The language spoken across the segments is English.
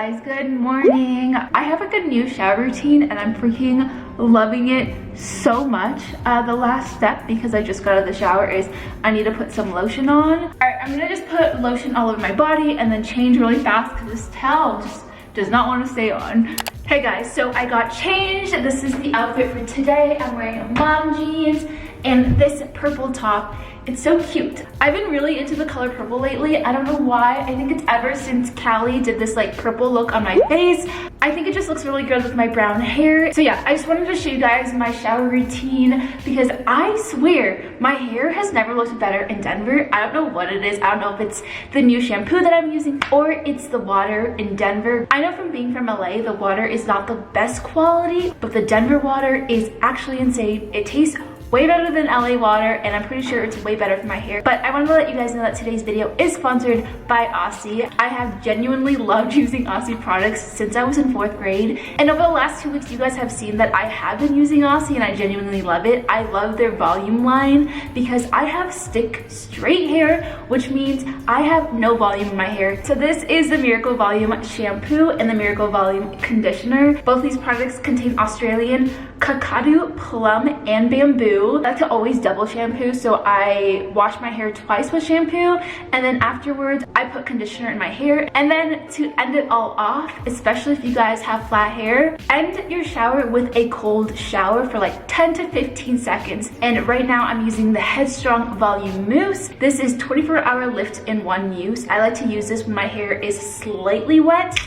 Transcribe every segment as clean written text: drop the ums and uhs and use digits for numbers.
guys, good morning. I have like a new shower routine and I'm freaking loving it so much. The last step, because I just got out of the shower, is I need to put some lotion on. All right, I'm gonna just put lotion all over my body and then change really fast because this towel just does not want to stay on. Hey guys, so I got changed. This is the outfit for today. I'm wearing mom jeans and this purple top. It's so cute. I've been really into the color purple lately. I don't know why. I think it's ever since Callie did this like purple look on my face. I think it just looks really good with my brown hair. So yeah, I just wanted to show you guys my shower routine because I swear my hair has never looked better in Denver. I don't know what it is. I don't know if it's the new shampoo that I'm using or it's the water in Denver. I know from being from LA, the water is not the best quality, but the Denver water is actually insane. It tastes way better than LA water, and I'm pretty sure it's way better for my hair. But I wanted to let you guys know that today's video is sponsored by Aussie. I have genuinely loved using Aussie products since I was in 4th grade. And over the last 2 weeks, you guys have seen that I have been using Aussie and I genuinely love it. I love their volume line because I have stick straight hair, which means I have no volume in my hair. So this is the Miracle Volume shampoo and the Miracle Volume conditioner. Both these products contain Australian kakadu, plum, and bamboo. I like to always double shampoo, so I wash my hair twice with shampoo, and then afterwards I put conditioner in my hair. And then to end it all off, especially if you guys have flat hair, end your shower with a cold shower for like 10 to 15 seconds. And right now I'm using the Headstrong Volume Mousse. This is 24-hour lift in one use. I like to use this when my hair is slightly wet.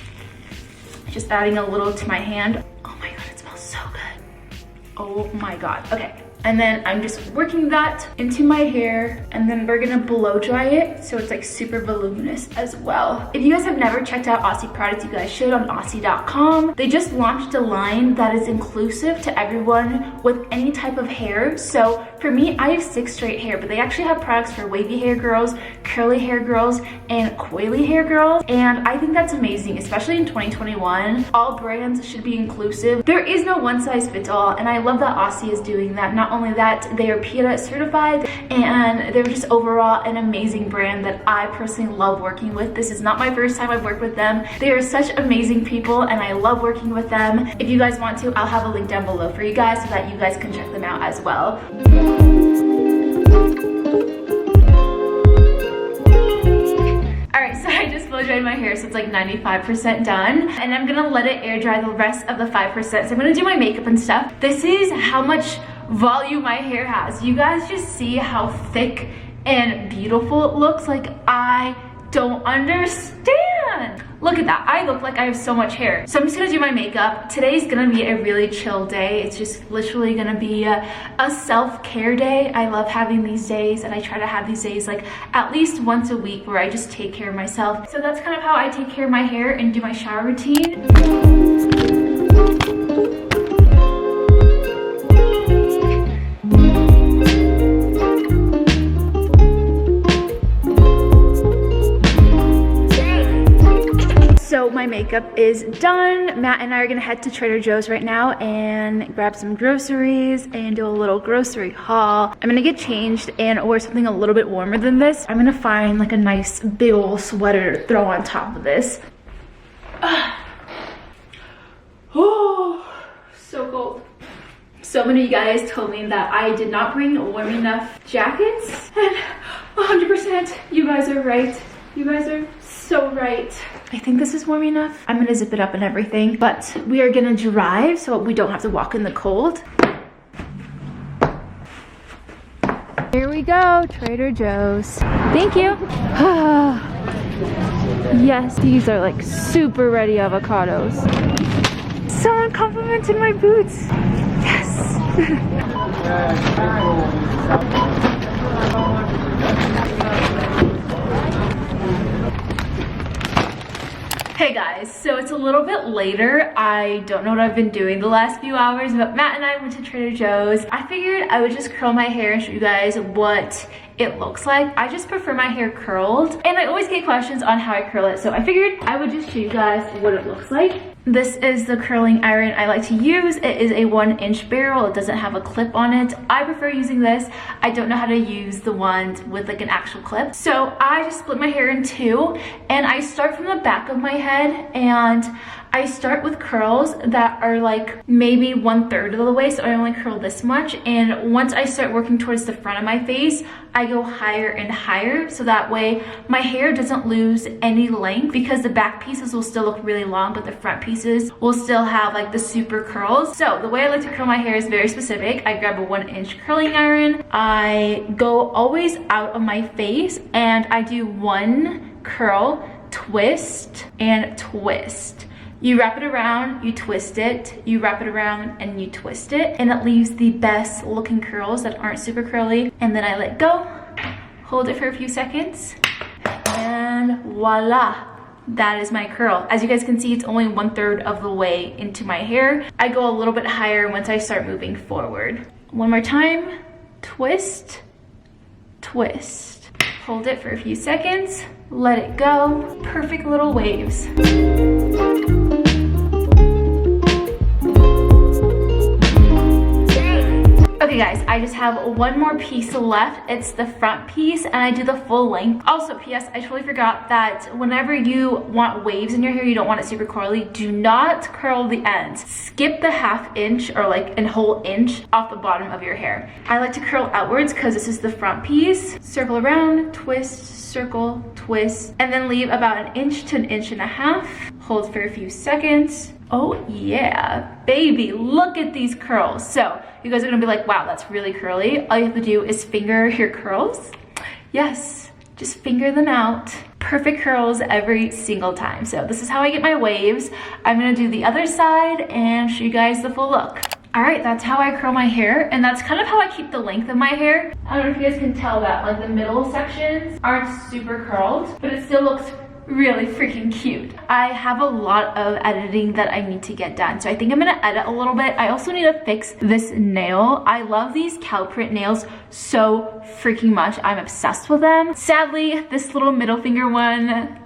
Just adding a little to my hand. Oh my god, it smells so good. Oh my god. Okay. And then I'm just working that into my hair, and then we're gonna blow dry it so it's like super voluminous as well. If you guys have never checked out Aussie products, you guys should on Aussie.com. They just launched a line that is inclusive to everyone with any type of hair. So for me, I have 6 straight hair, but they actually have products for wavy hair girls, curly hair girls, and coily hair girls. And I think that's amazing, especially in 2021. All brands should be inclusive. There is no one size fits all, and I love that Aussie is doing that. Not only that, they are PETA certified, and they're just overall an amazing brand that I personally love working with. This is not my first time I've worked with them. They are such amazing people, and I love working with them. If you guys want to, I'll have a link down below for you guys so that you guys can check them out as well. Alright, so I just blow dried my hair, so it's like 95% done. And I'm gonna let it air dry the rest of the 5%. So I'm gonna do my makeup and stuff. This is how much volume my hair has. You guys just see how thick and beautiful it looks. Like, I don't understand. Look at that. I look like I have so much hair. So I'm just gonna do my makeup. Today's gonna be a really chill day. It's just literally gonna be a self-care day. I love having these days, and I try to have these days like at least once a week where I just take care of myself. So that's kind of how I take care of my hair and do my shower routine. So my makeup is done. Matt and I are gonna head to Trader Joe's right now and grab some groceries and do a little grocery haul. I'm gonna get changed and wear something a little bit warmer than this. I'm gonna find like a nice big old sweater to throw on top of this. Oh, so cold. So many of you guys told me that I did not bring warm enough jackets, and 100% you guys are right. You guys are so right. I think this is warm enough. I'm gonna zip it up and everything, but we are gonna drive so we don't have to walk in the cold. Here we go, Trader Joe's. Thank you. Yes, these are like super ready avocados. Someone complimented my boots. Yes. Hey guys, so it's a little bit later. I don't know what I've been doing the last few hours, but Matt and I went to Trader Joe's. I figured I would just curl my hair and show you guys what it looks like. I just prefer my hair curled, and I always get questions on how I curl it, so I figured I would just show you guys what it looks like. This is the curling iron I like to use. It is a 1-inch barrel. It doesn't have a clip on it. I prefer using this. I don't know how to use the ones with like an actual clip. So I just split my hair in two, and I start from the back of my head, and I start with curls that are like maybe 1/3 of the way, so I only curl this much. And once I start working towards the front of my face, I go higher and higher, so that way my hair doesn't lose any length, because the back pieces will still look really long, but the front pieces will still have like the super curls. So the way I like to curl my hair is very specific. I grab a 1-inch curling iron. I go always out of my face, and I do one curl, twist, and twist. You wrap it around, you twist it, you wrap it around, and you twist it, and it leaves the best looking curls that aren't super curly. And then I let go, hold it for a few seconds, and voila, that is my curl. As you guys can see, it's only 1/3 of the way into my hair. I go a little bit higher once I start moving forward. One more time, twist, twist. Hold it for a few seconds, let it go. Perfect little waves. Okay guys, I just have one more piece left. It's the front piece, and I do the full length. Also, PS, I totally forgot that whenever you want waves in your hair, you don't want it super curly, do not curl the ends. Skip the 1/2 inch or like a whole inch off the bottom of your hair. I like to curl outwards because this is the front piece. Circle around, twist, circle, twist, and then leave about 1 inch to 1.5 inches. Hold for a few seconds. Oh yeah, baby, look at these curls. So you guys are gonna be like, wow, that's really curly. All you have to do is finger your curls. Yes, just finger them out. Perfect curls every single time. So this is how I get my waves. I'm gonna do the other side and show you guys the full look. All right, that's how I curl my hair, and that's kind of how I keep the length of my hair. I don't know if you guys can tell that like the middle sections aren't super curled, but it still looks really freaking cute. I have a lot of editing that I need to get done, so I think I'm gonna edit a little bit. I also need to fix this nail. I love these cow print nails so freaking much. I'm obsessed with them. Sadly, this little middle finger one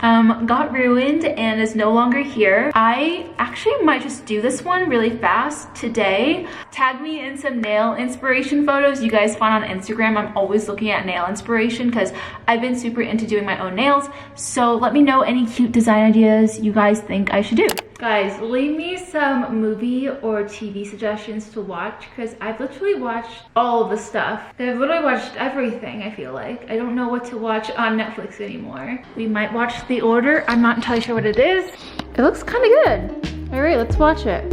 got ruined and is no longer here. I actually might just do this one really fast today. Tag me in some nail inspiration photos you guys find on Instagram. I'm always looking at nail inspiration because I've been super into doing my own nails. So let me know any cute design ideas you guys think I should do. Guys, leave me some movie or TV suggestions to watch, because I've literally watched all of the stuff. I've literally watched everything, I feel like. I don't know what to watch on Netflix anymore. We might watch The Order. I'm not entirely sure what it is. It looks kind of good. All right, let's watch it.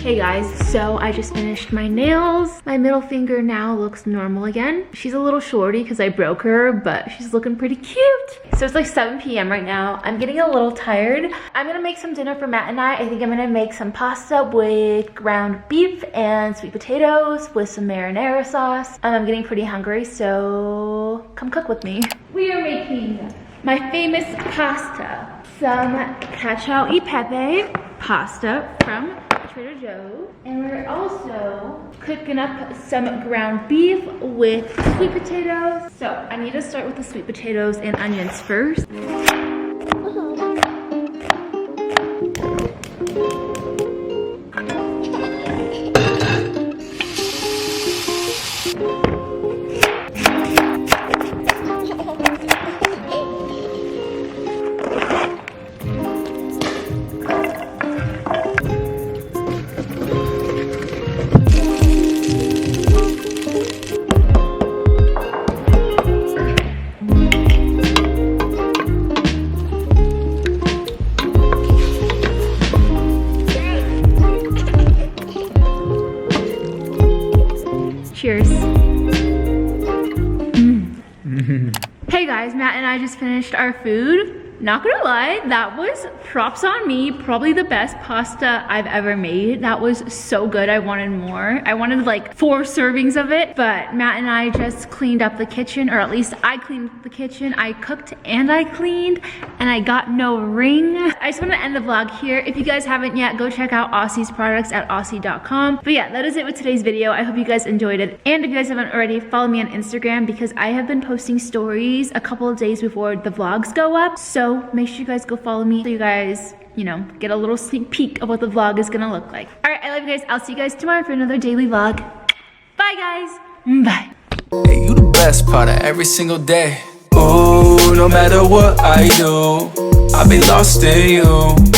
Hey guys, so I just finished my nails. My middle finger now looks normal again. She's a little shorty because I broke her, but she's looking pretty cute. So it's like 7 p.m. right now. I'm getting a little tired. I'm gonna make some dinner for Matt and I think I'm gonna make some pasta with ground beef and sweet potatoes with some marinara sauce. I'm getting pretty hungry, so come cook with me. We are making my famous pasta. Some cacio e pepe pasta from Trader Joe's, and we're also cooking up some ground beef with sweet potatoes. So I need to start with the sweet potatoes and onions first. Cheers. Hey guys, Matt and I just finished our food. Not gonna lie, that was props on me. Probably the best pasta I've ever made. That was so good. I wanted more. I wanted like 4 servings of it, but Matt and I just cleaned up the kitchen, or at least I cleaned up the kitchen. I cooked and I cleaned, and I got no ring. I just want to end the vlog here. If you guys haven't yet, go check out Aussie's products at aussie.com. But yeah, that is it with today's video. I hope you guys enjoyed it. And if you guys haven't already, follow me on Instagram because I have been posting stories a couple of days before the vlogs go up. So make sure you guys go follow me so you guys, you know, get a little sneak peek of what the vlog is gonna look like. All right, I love you guys. I'll see you guys tomorrow for another daily vlog. Bye guys. Bye. Hey, you the best part of every single day. Ooh, no matter what I do, I'll be lost in you.